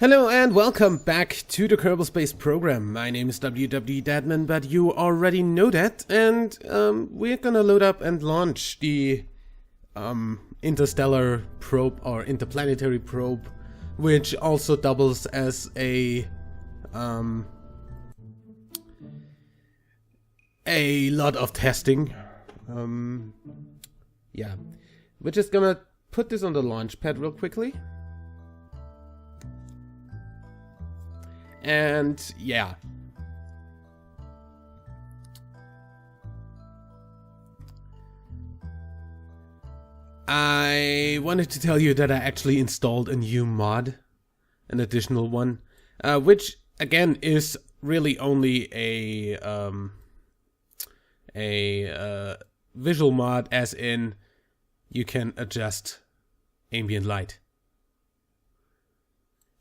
Hello and welcome back to the Kerbal Space program. My name is WWEdeadman, but you already know that, and we're gonna load up and launch the interstellar probe or interplanetary probe, which also doubles as a lot of testing. Yeah, we're just gonna put this on the launch pad real quickly. And yeah. I wanted to tell you that I actually installed a new mod, an additional one, which again is really only a visual mod, as in you can adjust ambient light.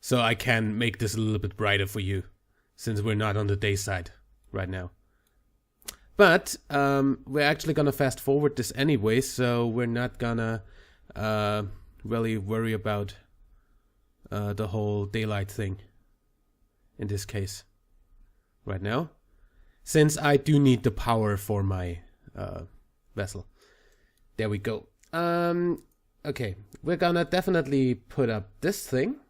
So I can make this a little bit brighter for you, since we're not on the day side right now. But we're actually gonna fast forward this anyway, so we're not gonna really worry about the whole daylight thing in this case right now, since I do need the power for my vessel. There we go. Okay, we're gonna definitely put up this thing.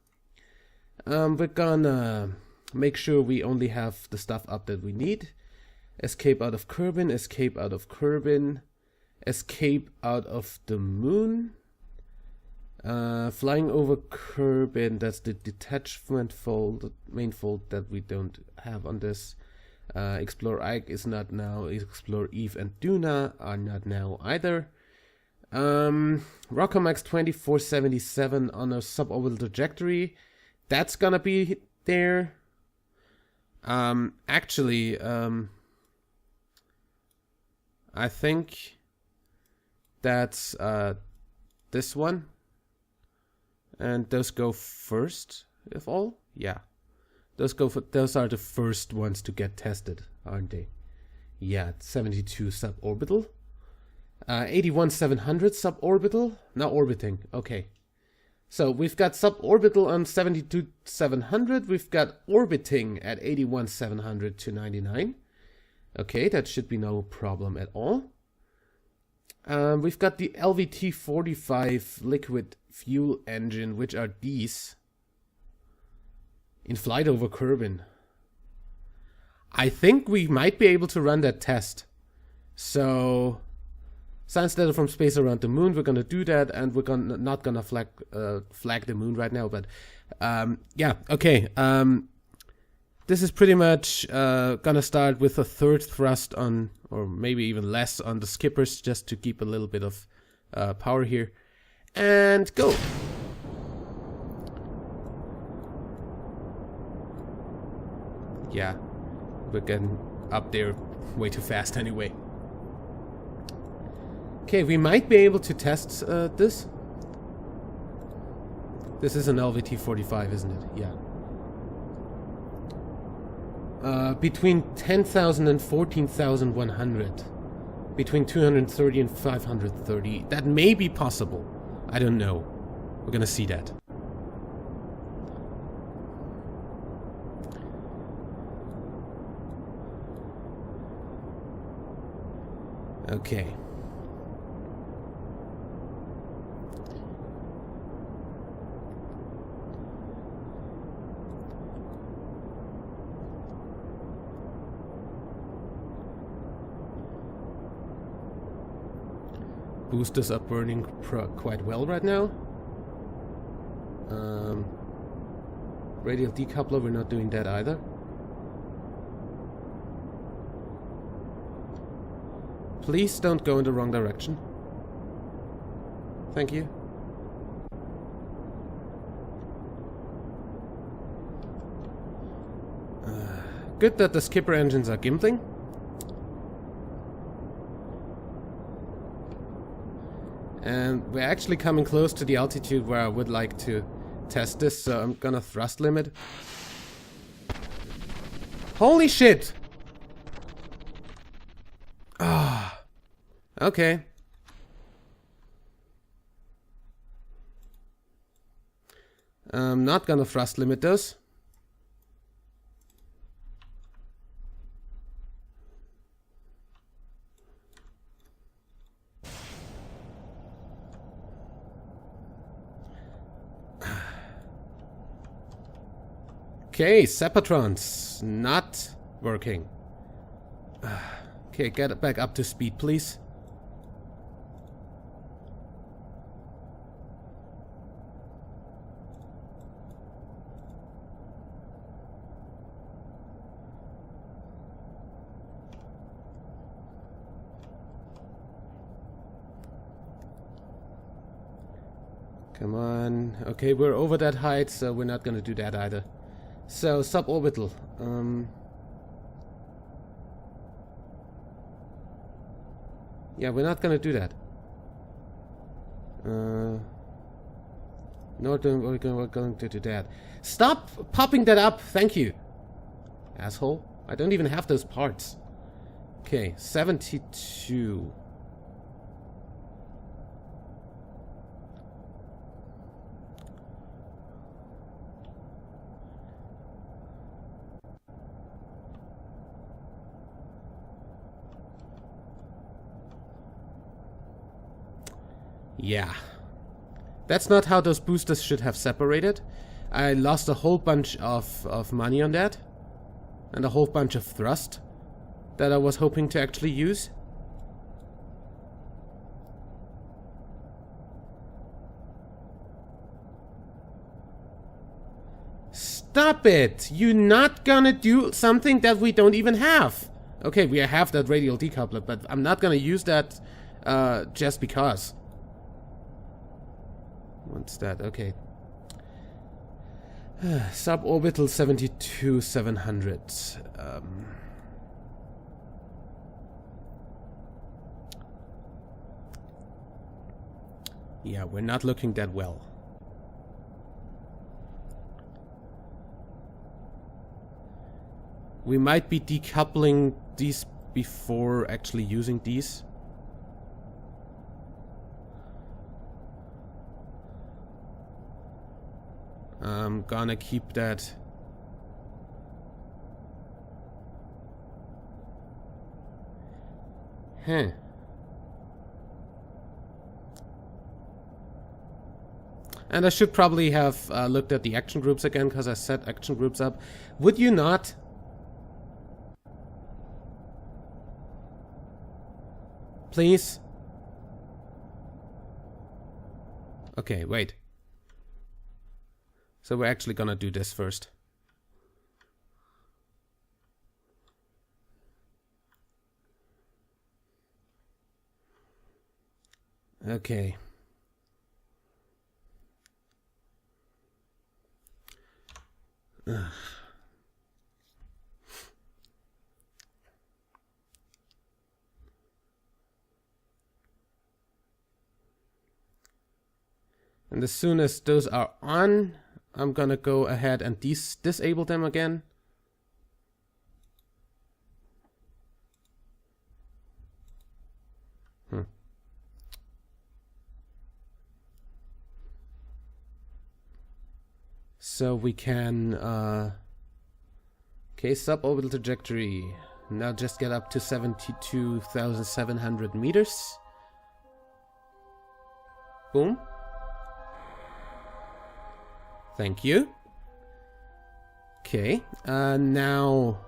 We're gonna make sure we only have the stuff up that we need. Escape out of Kerbin, escape out of Kerbin, escape out of the moon. Flying over Kerbin, that's the detachment fold, main fold that we don't have on this. Explore Ike is not now, Explore Eve and Duna are not now either. Rockomax 2477 on a suborbital trajectory. That's gonna be there. Actually, I think that's this one, and those go first, if all. Yeah, those are the first ones to get tested, aren't they? Yeah, 72 suborbital, 81700 suborbital. Now orbiting. Okay. So we've got suborbital on 72,700. We've got orbiting at 81,700 to 99. Okay, that should be no problem at all. We've got the LVT-45 liquid fuel engine, which are these, in flight over Kerbin. I think we might be able to run that test. So science data from space around the moon, we're gonna do that, and we're not gonna flag the moon right now, but yeah, okay. This is pretty much gonna start with a third thrust on, or maybe even less, on the skippers, just to keep a little bit of power here, and go. Yeah, we're getting up there way too fast anyway. Okay, we might be able to test this. This is an LVT-45, isn't it? Yeah. Between 10,000 and 14,100. Between 230 and 530. That may be possible. I don't know. We're gonna see that. Okay. Boosters are burning quite well right now. Radial decoupler, we're not doing that either. Please don't go in the wrong direction. Thank you. Good that the skipper engines are gimbling. And we're actually coming close to the altitude where I would like to test this, so I'm gonna thrust limit. Holy shit! Ah, okay. I'm not gonna thrust limit those. Okay, Separatrons not working. Okay, get it back up to speed, please. Come on. Okay, we're over that height, so we're not gonna do that either. So, suborbital. Yeah, we're not gonna do that. No, we're going to do that. Stop popping that up, thank you. Asshole. I don't even have those parts. Okay, 72. Yeah. That's not how those boosters should have separated. I lost a whole bunch of money on that. And a whole bunch of thrust that I was hoping to actually use. Stop it! You're not gonna do something that we don't even have. Okay, we have that radial decoupler, but I'm not gonna use that just because. What's that? Okay. Suborbital 72,700. Yeah, we're not looking that well. We might be decoupling these before actually using these. I'm gonna keep that. Huh. And I should probably have looked at the action groups again, because I set action groups up. Would you not? Please? Okay, wait. So we're actually gonna do this first. Okay. Ugh. And as soon as those are on, I'm gonna go ahead and disable them again. So we can, okay, suborbital trajectory. Now just get up to 72,700 meters. Boom. Thank you. Okay, now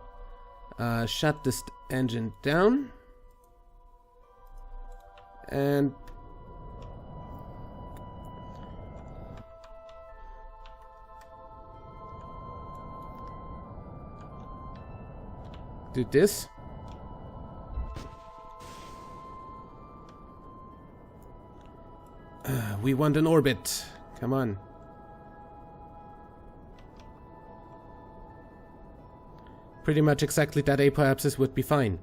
shut this engine down. And do this. We want an orbit. Come on. Pretty much exactly that apoapsis would be fine.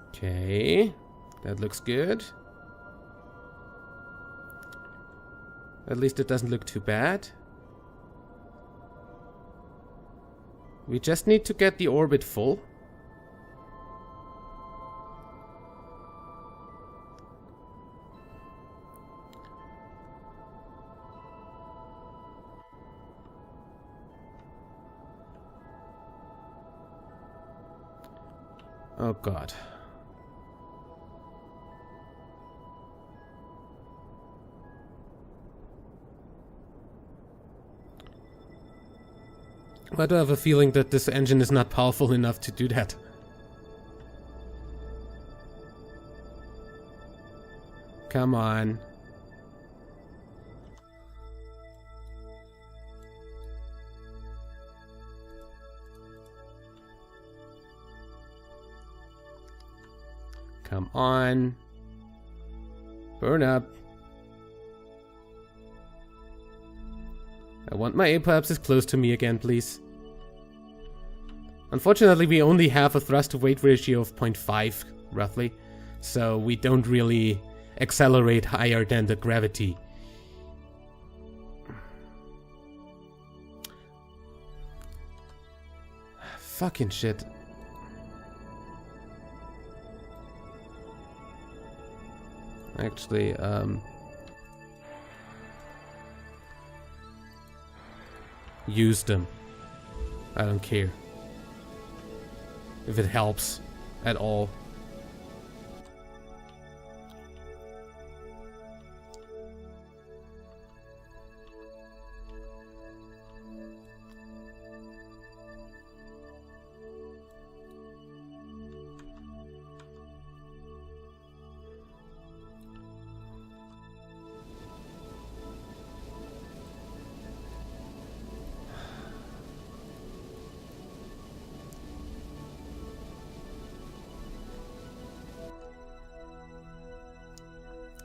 Okay, that looks good. At least it doesn't look too bad. We just need to get the orbit full. Oh god. I do have a feeling that this engine is not powerful enough to do that. Come on. Come on. Burn up. I want my apoapsis close to me again, please. Unfortunately, we only have a thrust-to-weight ratio of 0.5, roughly. So we don't really accelerate higher than the gravity. Fucking shit. Actually, use them. I don't care. If it helps at all.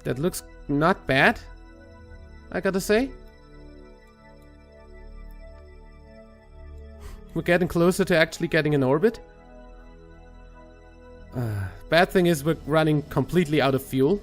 That looks not bad, I gotta say. We're getting closer to actually getting an orbit. Bad thing is we're running completely out of fuel.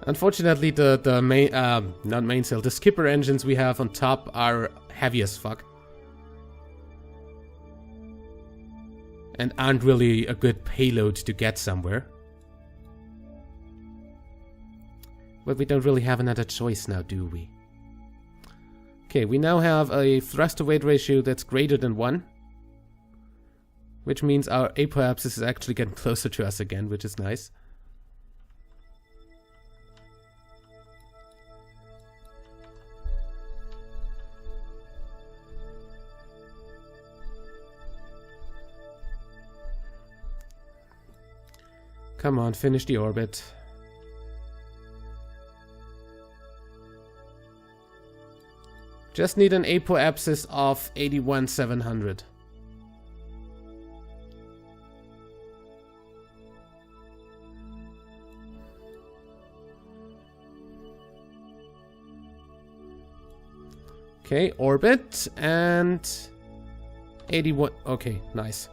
Unfortunately, the main, not mainsail, the skipper engines we have on top are heavy as fuck. And aren't really a good payload to get somewhere. But we don't really have another choice now, do we? Okay, we now have a thrust-to-weight ratio that's greater than 1. Which means our apoapsis is actually getting closer to us again, which is nice. Come on, finish the orbit. Just need an apoapsis of 81,700. Okay, orbit and 81. Okay, nice.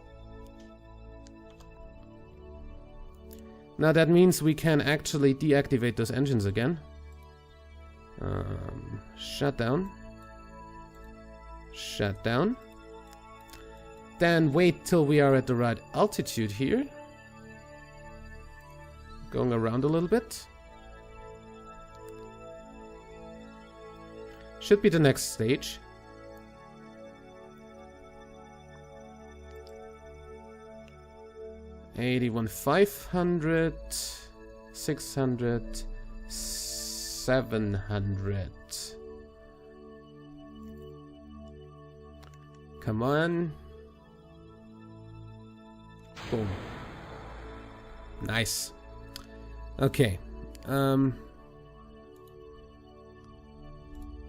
Now that means we can actually deactivate those engines again. Shut down. Shut down. Then wait till we are at the right altitude here. Going around a little bit. Should be the next stage. $81,500, $600, $700. Come on. Boom. Nice. Okay.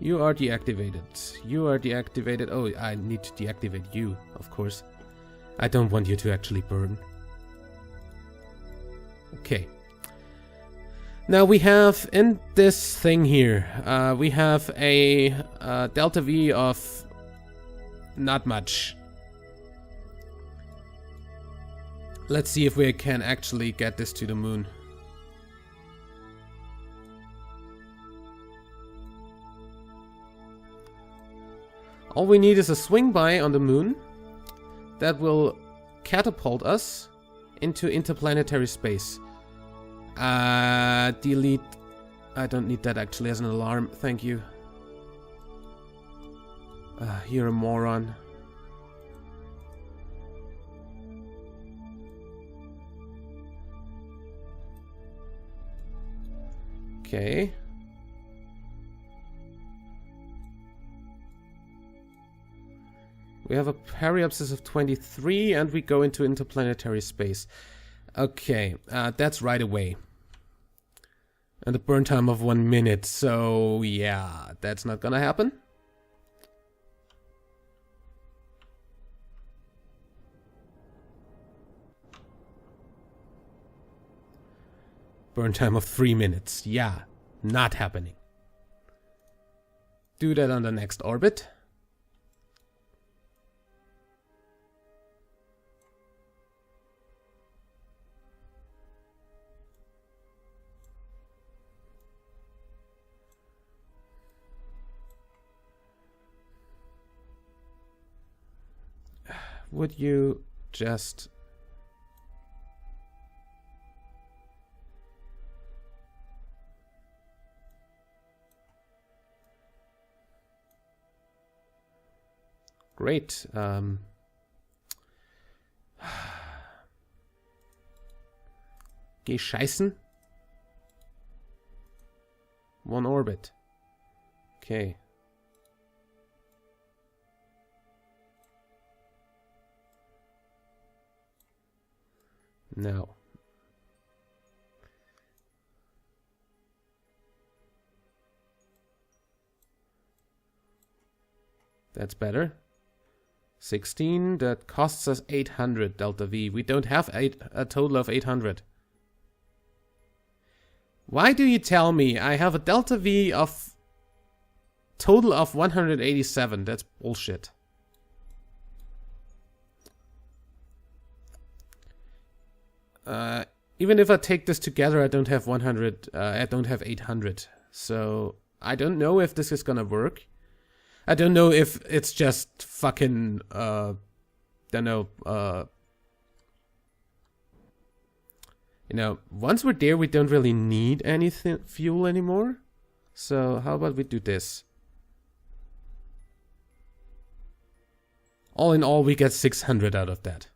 You are deactivated. You are deactivated. Oh, I need to deactivate you, of course. I don't want you to actually burn. Okay. Now we have in this thing here, we have a delta V of not much. Let's see if we can actually get this to the moon. All we need is a swing by on the moon that will catapult us into interplanetary space. Delete. I don't need that actually as an alarm. Thank you. You're a moron. Okay. We have a periapsis of 23 and we go into interplanetary space. Okay, that's right away. And a burn time of 1 minute, so yeah, that's not gonna happen. Burn time of 3 minutes, yeah, not happening. Do that on the next orbit. Would you just... Great. Geh scheißen. 1 orbit. Okay. Now. That's better. 16, that costs us 800 delta V. We don't have a total of 800. Why do you tell me I have a delta V of total of 187? That's bullshit. Even if I take this together, I don't have 100. I don't have 800. So I don't know if this is gonna work. I don't know if it's just fucking, don't know, you know, once we're there, we don't really need any fuel anymore. So how about we do this? All in all, we get 600 out of that.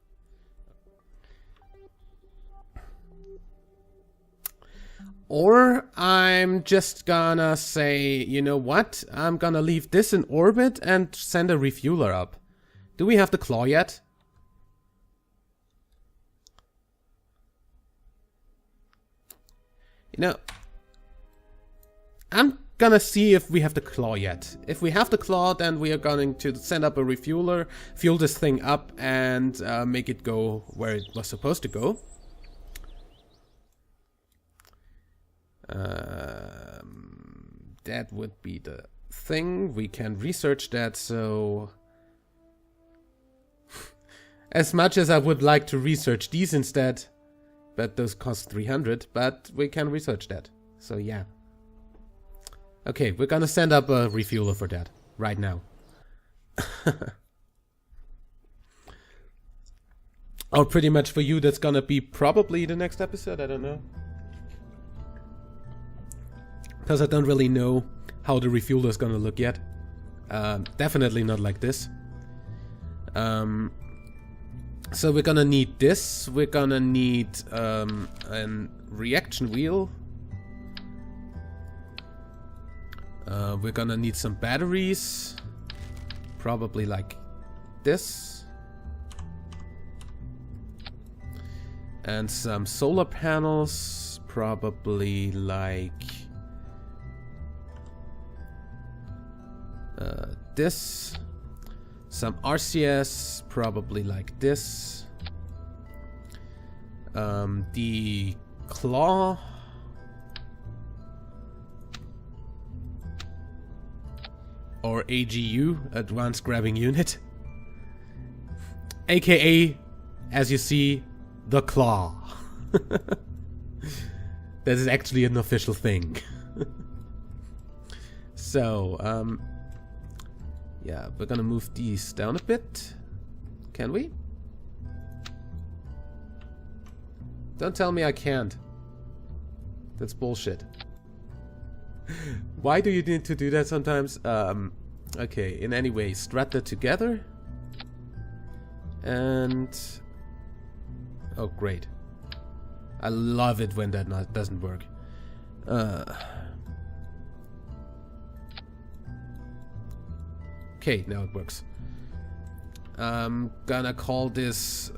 Or I'm just gonna say, you know what? I'm gonna leave this in orbit and send a refueler up. Do we have the claw yet? You know, I'm gonna see if we have the claw yet. If we have the claw, then we are going to send up a refueler, fuel this thing up, and make it go where it was supposed to go. That would be the thing. We can research that, so... as much as I would like to research these instead, but those cost 300, but we can research that. So yeah. Okay, we're gonna send up a refueler for that, right now. Or pretty much for you, that's gonna be probably the next episode, I don't know. Because I don't really know how the refueler is gonna look yet. Definitely not like this. So we're gonna need this. We're gonna need a reaction wheel. We're gonna need some batteries. Probably like this. And some solar panels. Probably like... this, some RCS, probably like this. The claw, or AGU, Advanced Grabbing Unit. AKA, as you see, the Claw. That is actually an official thing. So, yeah, we're gonna move these down a bit. Can we? Don't tell me I can't. That's bullshit. Why do you need to do that sometimes? Okay, in any way, strut that together. And... oh, great. I love it when that doesn't work. Okay, now it works. I'm gonna call this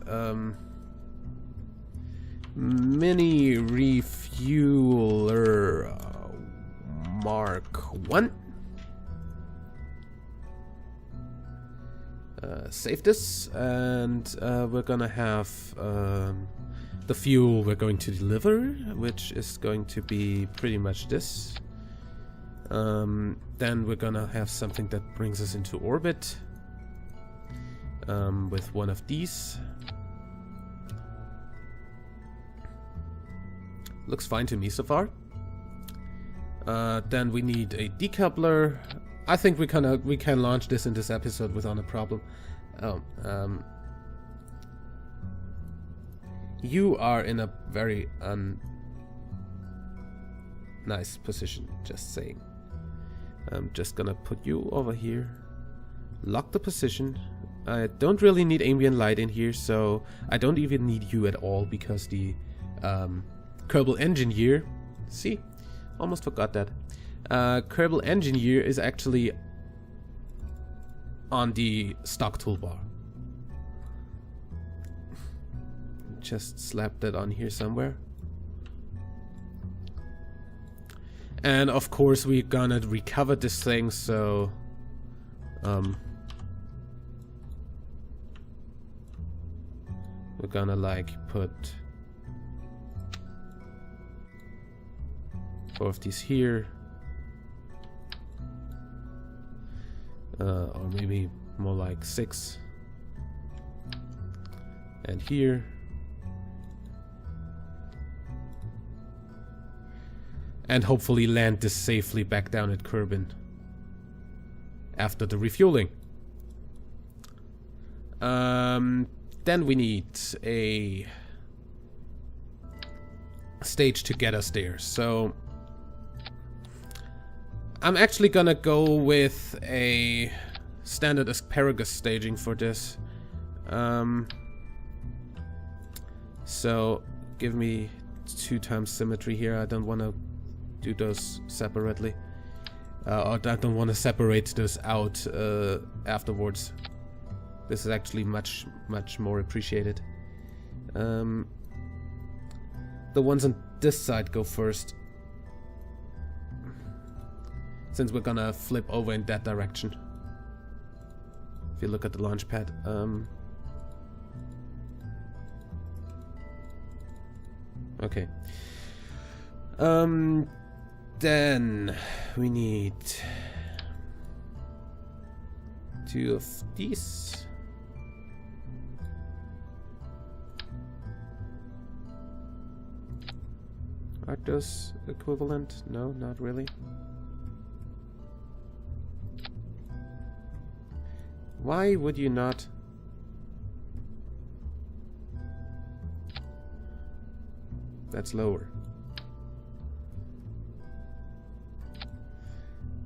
mini refueler Mark 1. Save this, and we're gonna have the fuel we're going to deliver, which is going to be pretty much this. Then we're gonna have something that brings us into orbit with one of these. Looks fine to me so far. Then we need a decoupler. I think we can launch this in this episode without a problem. Oh, you are in a very nice position, just saying. I'm just gonna put you over here, lock the position. I don't really need ambient light in here, so I don't even need you at all, because the Kerbal Engineer, see, almost forgot that. Kerbal Engineer is actually on the stock toolbar. Just slap that on here somewhere. And of course we're gonna recover this thing, so we're gonna like put four of these here, or maybe more like 6, and here. And hopefully land this safely back down at Kerbal after the refueling. Then we need a stage to get us there. So I'm actually gonna go with a standard asparagus staging for this. So give me 2 times symmetry here. I don't want to do those separately, or I don't want to separate those out afterwards. This is actually much more appreciated. The ones on this side go first, since we're gonna flip over in that direction. If you look at the launch pad, okay. Then we need 2 of these. Are those equivalent? No, not really. Why would you not? That's lower.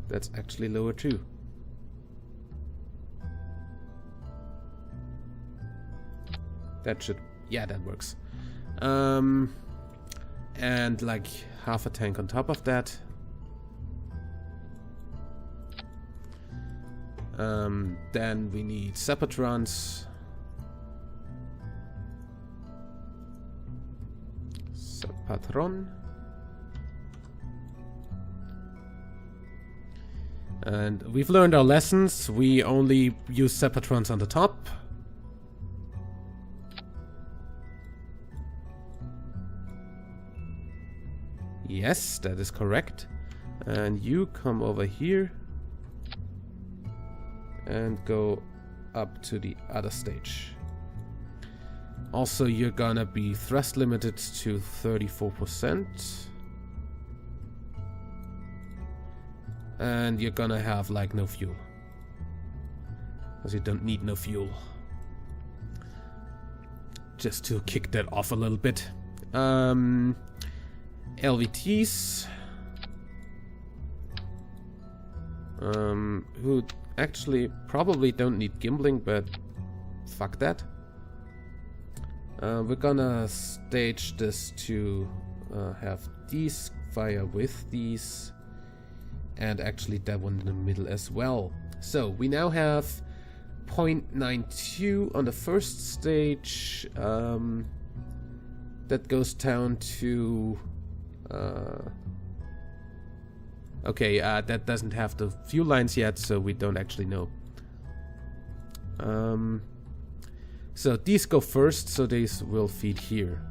That's actually lower too. That should, yeah, that works. And like half a tank on top of that. Then we need Sepatrons. Sepatron. And we've learned our lessons. We only use Sepatrons on the top. Yes, that is correct. And you come over here. and go up to the other stage. Also, you're gonna be thrust limited to 34%. And you're gonna have like no fuel. Because you don't need no fuel. Just to kick that off a little bit. LVTs. Who actually probably don't need gimbling, but fuck that. We're gonna stage this to have these fire with these, and actually that one in the middle as well. So we now have 0.92 on the first stage. That goes down to okay, that doesn't have the fuel lines yet, so we don't actually know. So these go first, so these will feed here.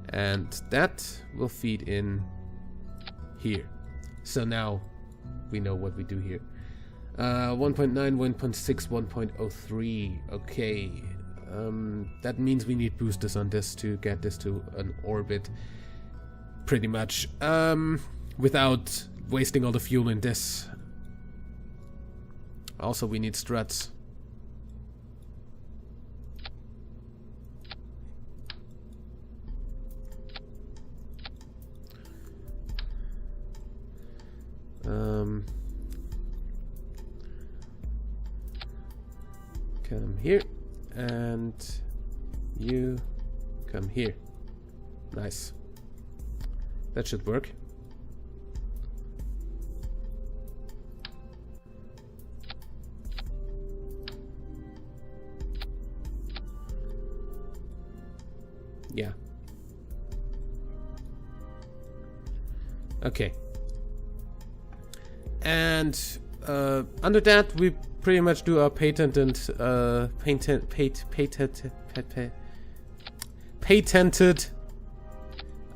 And that will feed in here. So now we know what we do here. 1.9, 1.6, 1.03. Okay. That means we need boosters on this to get this to an orbit. Pretty much. Without wasting all the fuel in this. Also, we need struts. Come here, and you come here. Nice. That should work. Yeah. Okay. And under that, we pretty much do our patented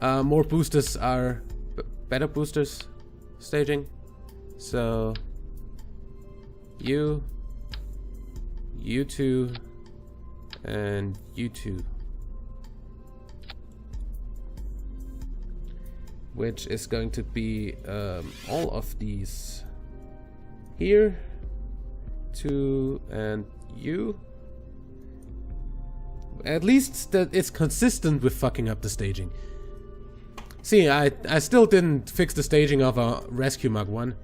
more boosters are better boosters staging. So you two, and you two. Which is going to be all of these here, two, and you. At least that it's consistent with fucking up the staging. See, I still didn't fix the staging of a Rescue Mark 1.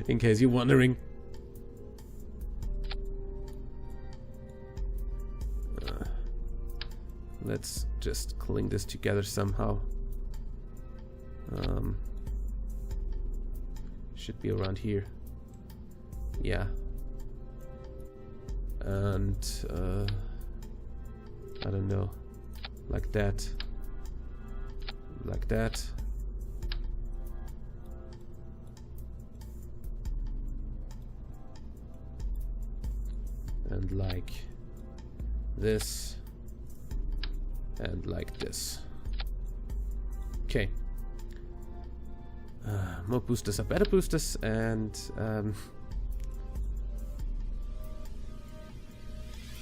In case you're wondering. Let's just cling this together somehow. Should be around here. Yeah. And I don't know, like that, like that. And like this. And like this. Okay. More boosters are better boosters, and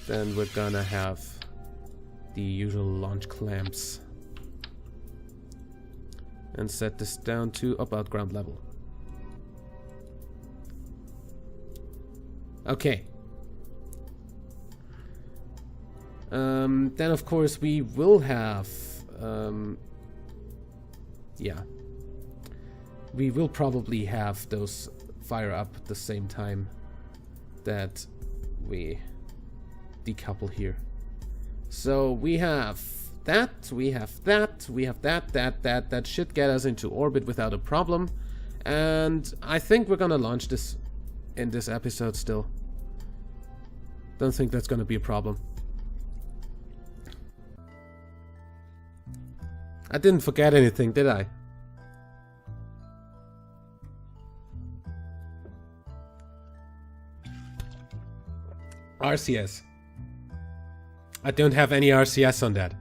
then we're gonna have the usual launch clamps and set this down to about ground level. Okay. Then of course we will have, yeah, we will probably have those fire up at the same time that we decouple here. So we have that, we have that, we have that should get us into orbit without a problem. And I think we're gonna launch this in this episode still. Don't think that's gonna be a problem. I didn't forget anything, did I? RCS. I don't have any RCS on that.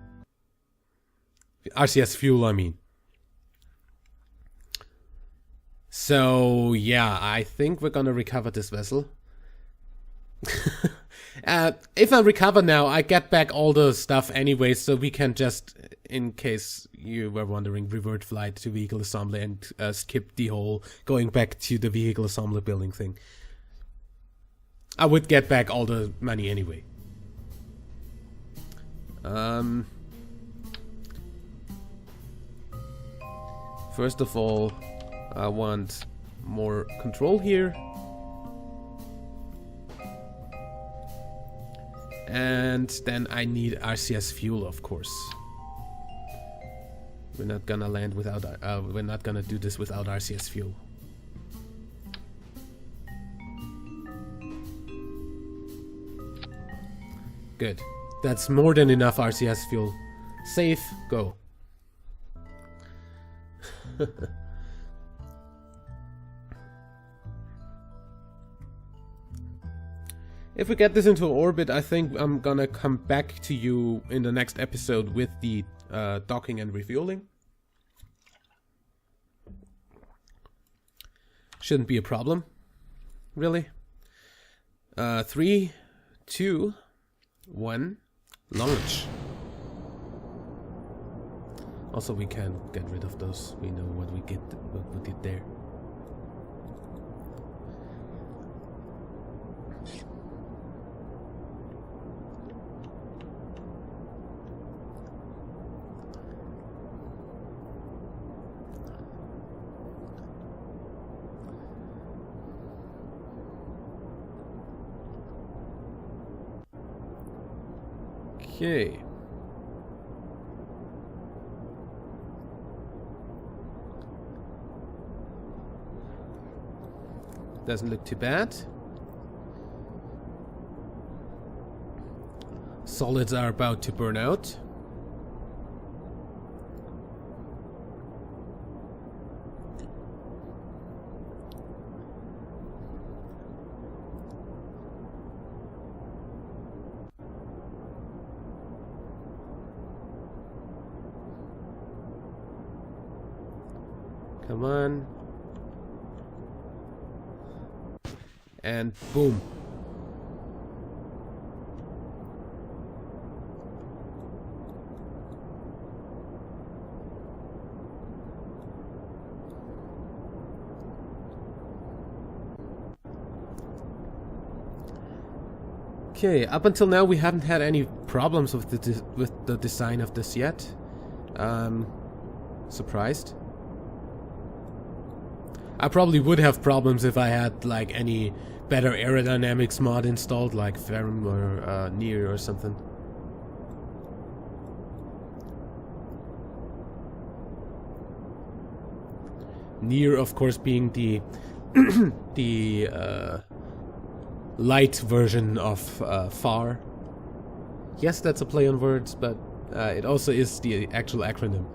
RCS fuel, I mean. So yeah, I think we're gonna recover this vessel. If I recover now, I get back all the stuff anyway, so we can just, in case you were wondering, revert flight to vehicle assembly and skip the whole going back to the vehicle assembly building thing. I would get back all the money anyway. First of all, I want more control here. And then I need RCS fuel, of course. We're not gonna land without. We're not gonna do this without RCS fuel. Good. That's more than enough RCS fuel. Safe. Go. If we get this into orbit, I think I'm gonna come back to you in the next episode with the docking and refueling. Shouldn't be a problem, really. 3, 2, 1, launch. Also, we can get rid of those. We know what we did there. Okay. Doesn't look too bad. Solids are about to burn out. Come on. And boom. Okay, up until now we haven't had any problems with the design of this yet. Surprised. I probably would have problems if I had like any better aerodynamics mod installed, like Ferrum or Near or something. Near, of course, being the the light version of FAR. Yes, that's a play on words, but it also is the actual acronym.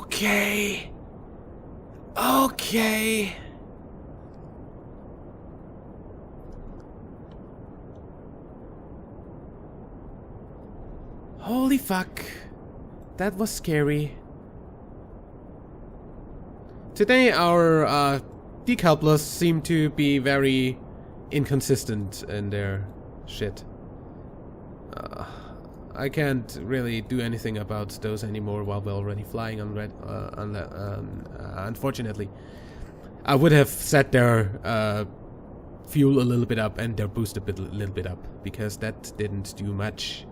Okay. Okay. Holy fuck. That was scary. Today our decouplers seem to be very inconsistent in their shit. I can't really do anything about those anymore while we're already flying on red. Unfortunately, I would have set their fuel a little bit up and their boost a little bit up, because that didn't do much.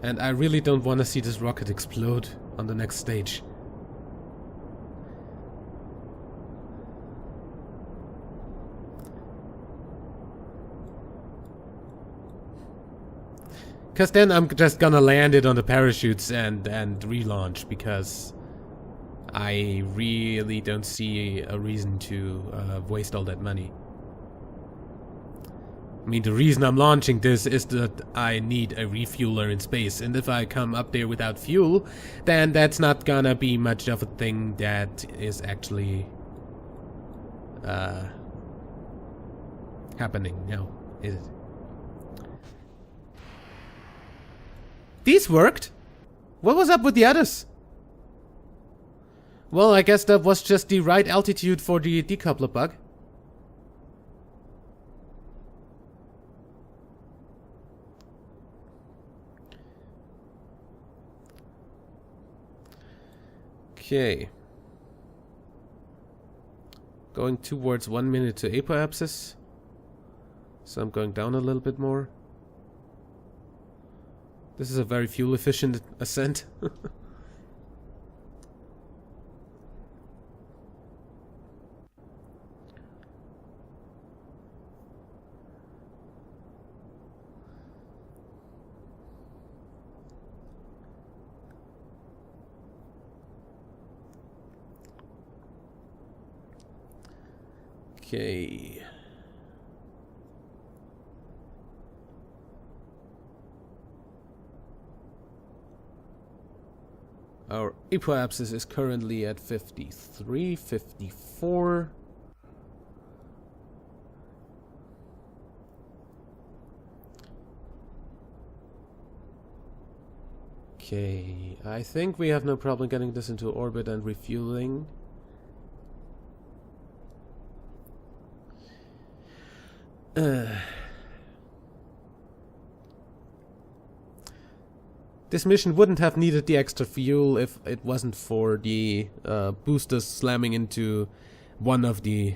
And I really don't want to see this rocket explode on the next stage. Because then I'm just gonna land it on the parachutes and relaunch, because I really don't see a reason to waste all that money. I mean, the reason I'm launching this is that I need a refueler in space, and if I come up there without fuel, then that's not gonna be much of a thing that is actually happening now, is it? These worked? What was up with the others? Well, I guess that was just the right altitude for the decoupler bug. Okay. Going towards 1 minute to apoapsis. So I'm going down a little bit more. This is a very fuel efficient ascent. Okay. Our apoapsis is currently at 53, 54. Okay, I think we have no problem getting this into orbit and refueling. This mission wouldn't have needed the extra fuel if it wasn't for the boosters slamming into one of the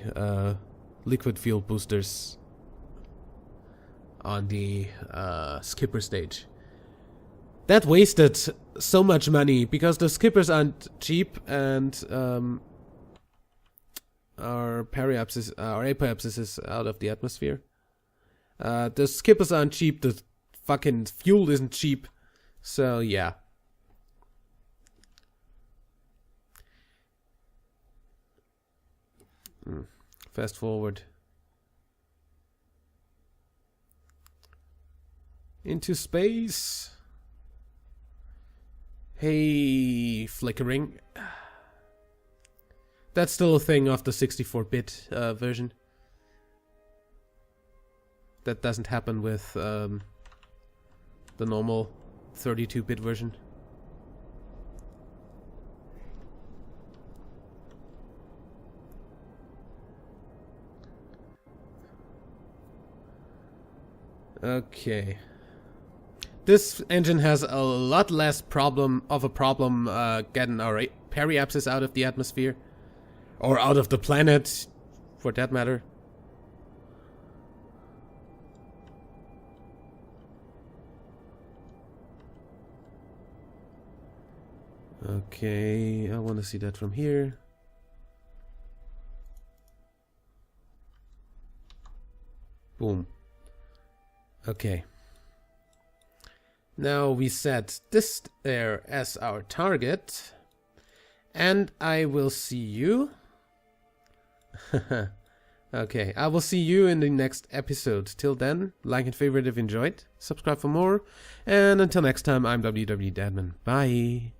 liquid fuel boosters on the skipper stage. That wasted so much money because the skippers aren't cheap, and our apoapsis is out of the atmosphere. The skippers aren't cheap, the fucking fuel isn't cheap. So, yeah. Fast forward. Into space. Hey, flickering. That's still a thing of the 64-bit version. That doesn't happen with the normal 32-bit version. Okay. This engine has a lot less problem getting our periapsis out of the atmosphere. Or out of the planet, for that matter. Okay, I want to see that from here. Boom. Okay. Now we set this there as our target. And I will see you. Okay, I will see you in the next episode. Till then, like and favorite if you enjoyed. Subscribe for more. And until next time, I'm WWEdeadman. Bye.